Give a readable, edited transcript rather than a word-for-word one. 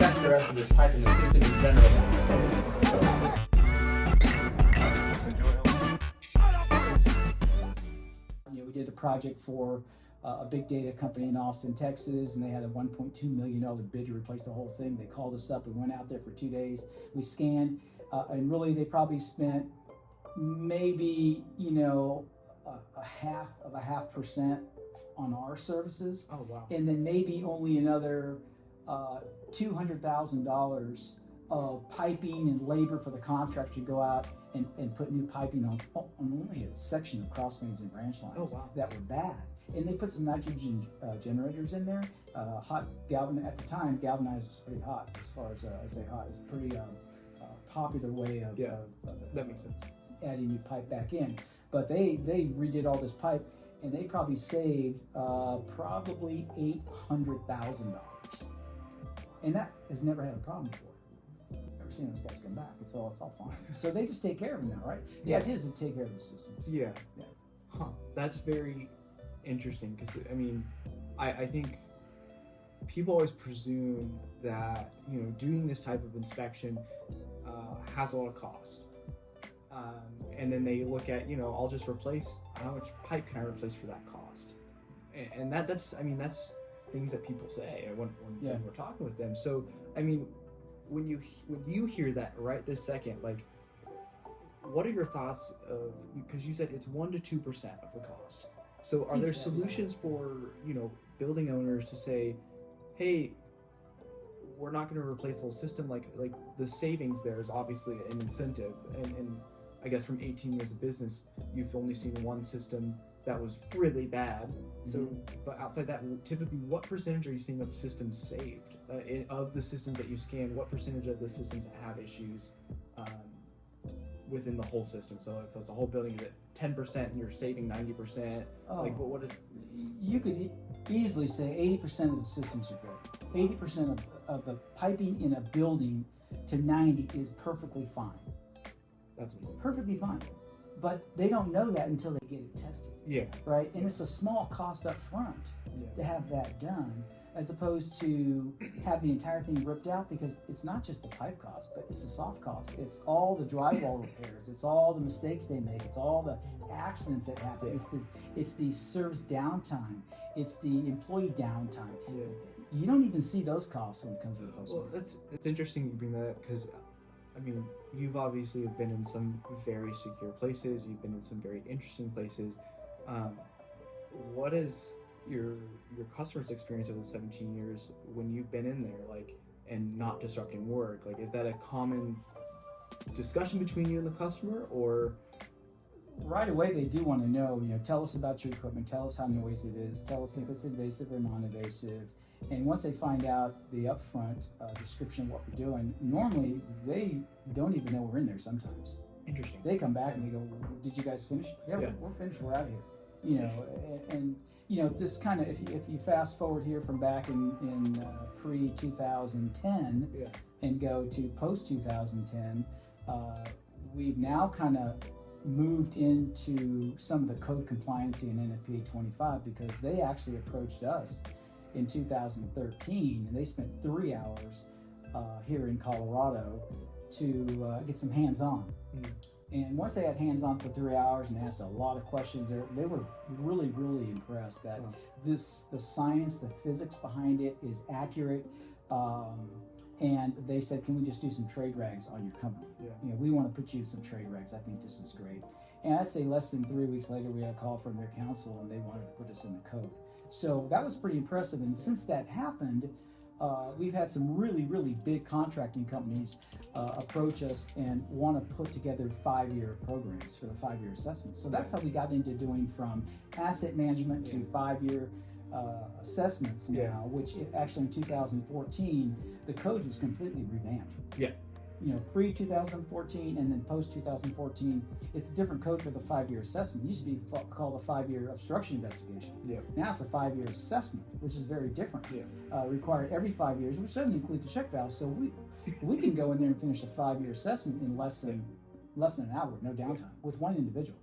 check the rest of this pipe in the system in general. We did a project for a big data company in Austin, Texas, and they had a $1.2 million bid to replace the whole thing. They called us up. We went out there for 2 days. We scanned, and really they probably spent maybe, a half percent on our services. Oh, wow. And then maybe only another $200,000 of piping and labor for the contractor to go out and put new piping on only a section of cross mains and branch lines that were bad. And they put some nitrogen generators in there. Hot galvan at the time, galvanized was pretty hot. As far as I say hot, it's a pretty popular way of that makes sense. Adding new pipe back in. But they redid all this pipe, and they probably saved probably $800,000. And that has never had a problem before. Never seen those guys come back. It's all fine. So they just take care of them now, right? The idea is to take care of the systems. Yeah. Huh. That's very interesting because I think people always presume that doing this type of inspection has a lot of cost, and then they look at I'll just replace, how much pipe can I replace for that cost, and that's things that people say when we're talking with them. So when you hear that right this second, like, what are your thoughts of, because you said it's 1 to 2% of the cost. So are there solutions for, building owners to say, hey, we're not going to replace the whole system? Like the savings there is obviously an incentive. And I guess from 18 years of business, you've only seen one system that was really bad. So, but outside that, typically what percentage are you seeing of systems saved? Of the systems that you scan, what percentage of the systems that have issues within the whole system? So if it's a whole building, is it 10% and you're saving 90%? Like, what is? You could easily say 80% of the systems are good. 80% of the piping in a building to 90 is perfectly fine. That's amazing. Perfectly fine. But they don't know that until they get it tested. Yeah. Right? And it's a small cost up front to have that done, as opposed to have the entire thing ripped out, because it's not just the pipe cost, but it's the soft cost. It's all the drywall repairs. It's all the mistakes they make. It's all the accidents that happen. It's the service downtime. It's the employee downtime. Yeah. You don't even see those costs when it comes to the post. Well, it's interesting you bring that up, because you've obviously been in some very secure places. You've been in some very interesting places. What is your customer's experience over the 17 years when you've been in there, like, and not disrupting work? Like, is that a common discussion between you and the customer, or? Right away, they do want to know, tell us about your equipment, tell us how noisy it is, tell us if it's invasive or non-invasive. And once they find out the upfront description of what we're doing, normally they don't even know we're in there sometimes. Interesting. They come back and they go, did you guys finish? Yeah. We're finished, we're out of here. And this kind of, if you fast forward here from back in pre-2010 and go to post-2010, we've now kind of moved into some of the code compliancy in NFPA 25, because they actually approached us in 2013, and they spent 3 hours here in Colorado to get some hands-on. And once they had hands-on for 3 hours and asked a lot of questions, they were really, really impressed that the science, the physics behind it is accurate. And they said, can we just do some trade rags on your company? We want to put you some trade rags. I think this is great. And I'd say less than 3 weeks later, we had a call from their council, and they wanted to put us in the code. So that was pretty impressive. And since that happened, we've had some really, really big contracting companies approach us and want to put together 5-year programs for the 5-year assessments. So that's how we got into doing from asset management to 5-year assessments now, which actually in 2014, the code was completely revamped. Pre-2014 and then post-2014, it's a different code for the 5-year assessment. It used to be called a 5-year obstruction investigation. Now it's a 5-year assessment, which is very different. Required every 5 years, which doesn't include the check valve. So we can go in there and finish a 5-year assessment in less than an hour, no downtime, with one individual.